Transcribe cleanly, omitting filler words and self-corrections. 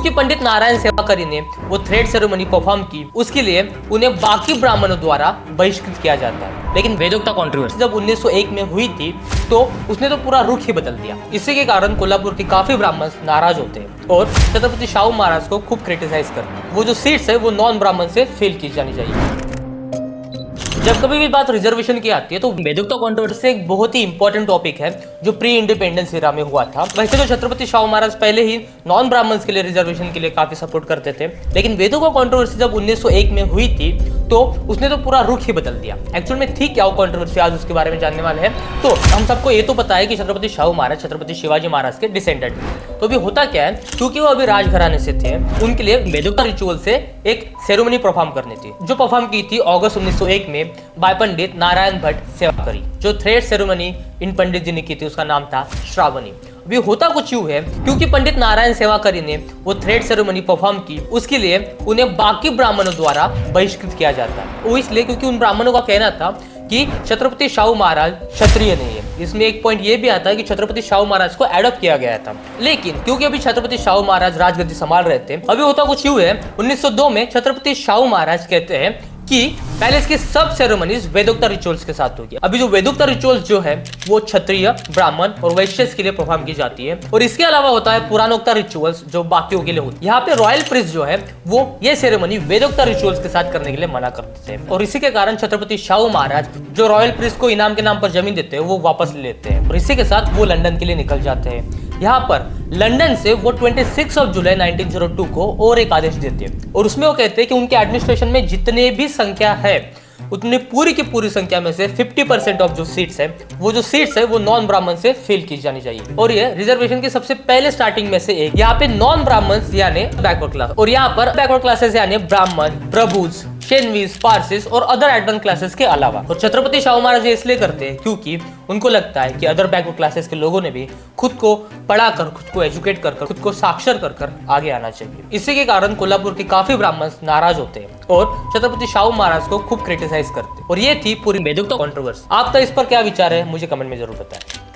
क्योंकि पंडित नारायण सेवाकरी ने वो थ्रेड सेरेमनी परफॉर्म की, उसके लिए उन्हें बाकी ब्राह्मणों द्वारा बहिष्कृत किया जाता है। लेकिन वेदोक्ता कंट्रोवर्सी जब 1901 में हुई थी तो उसने तो पूरा रुख ही बदल दिया। इसी के कारण कोल्हापुर के काफी ब्राह्मण नाराज होते हैं और छत्रपति शाहू महाराज को खूब क्रिटिसाइज करते हैं। वो जो सीट्स है वो नॉन ब्राह्मण से फिल की जानी चाहिए। जब कभी भी बात रिजर्वेशन की आती है तो वेदोक्ता कंट्रोवर्सी एक बहुत ही इंपॉर्टेंट टॉपिक है जो प्री इंडिपेंडेंस एरा में हुआ था। वैसे तो छत्रपति शाहू महाराज पहले ही नॉन ब्राह्मण्स के लिए रिजर्वेशन के लिए काफी सपोर्ट करते थे, लेकिन वेदोक्ता कंट्रोवर्सी जब 1901 में हुई थी तो उसने तो पूरा रुख ही बदल दिया। एक्चुअल में थी क्या वो कंट्रोवर्सी, आज उसके बारे में जानने वाले हैं। तो हम सबको ये तो पता है कि छत्रपति शाहू महाराज छत्रपति शिवाजी महाराज के डिसेंडेंट थे। तो अभी होता क्या है, क्योंकि वो अभी राजघराने से थे, उनके लिए वेदोक्ता रिचुअल से एक सेरेमनी परफॉर्म करनी थी, जो परफॉर्म की थी अगस्त 1901 में बाय पंडित नारायण भट्ट सेवाकरी। जो थ्रेड सेरेमनी इन पंडित जी ने की थी उसका नाम था श्रावणी। अभी होता कुछ यूं है, क्योंकि पंडित नारायण सेवाकरी ने वो थ्रेड सेरेमनी परफॉर्म की, उसके लिए उन्हें बाकी ब्राह्मणों द्वारा बहिष्कृत किया जाता है। वो इसलिए क्योंकि उन ब्राह्मणों का कहना था कि छत्रपति शाहू महाराज क्षत्रिय नहीं है। इसमें एक पॉइंट ये भी आता है कि छत्रपति शाहू महाराज को एडॉप्ट किया गया था, लेकिन क्योंकि अभी छत्रपति शाहू महाराज राजगद्दी संभाल रहे थे। अभी होता कुछ यूं है, 1902 में छत्रपति शाहू महाराज कहते हैं कि पैलेस की सब सेरेमनीज वेदोक्ता रिचुअल्स के साथ होगी। अभी जो वेदोक्ता रिचुअल्स जो है वो क्षत्रिय, ब्राह्मण और वैश्य के लिए परफॉर्म की जाती है, और इसके अलावा होता है पुराणोक्ता रिचुअल्स जो बाकियों के लिए होती है। यहाँ पे रॉयल प्रिंस जो है वो ये सेरेमनी वेदोक्ता रिचुअल्स के साथ करने के लिए मना करते हैं, और इसी के कारण छत्रपति शाहू महाराज जो रॉयल प्रिंस को इनाम के नाम पर जमीन देते हैं वो वापस ले लेते हैं, और इसी के साथ वो लंदन के लिए निकल जाते हैं। यहाँ पर लंदन से वो 26 जुलाई 1902 को और एक आदेश देते हैं, और उसमें वो कहते हैं कि उनके एडमिनिस्ट्रेशन में जितने भी संख्या है उतनी पूरी की पूरी संख्या में से 50% ऑफ जो सीट्स है वो नॉन ब्राह्मण से फिल की जानी चाहिए। और ये रिजर्वेशन के सबसे पहले स्टार्टिंग में से एक। यहाँ पे नॉन ब्राह्मण यानी बैकवर्ड क्लास, और यहाँ पर बैकवर्ड क्लासेस यानी ब्राह्मण, प्रभुज, शेनवीज, पारसिस और अदर एडवांस क्लासेस के अलावा। और छत्रपति शाहू महाराज इसलिए करते हैं क्योंकि उनको लगता है कि अदर बैकवर्ड क्लासेस के लोगों ने भी खुद को पढ़ाकर, खुद को एजुकेट कर, खुद को साक्षर कर आगे आना चाहिए। इसी के कारण कोल्हापुर के काफी ब्राह्मण नाराज होते हैं और छत्रपति शाहू महाराज को खूब क्रिटिसाइज करते हैं। और ये थी पूरी वेदोक्ता कंट्रोवर्सी। आपका इस पर क्या विचार है मुझे कमेंट में जरूर बताएं।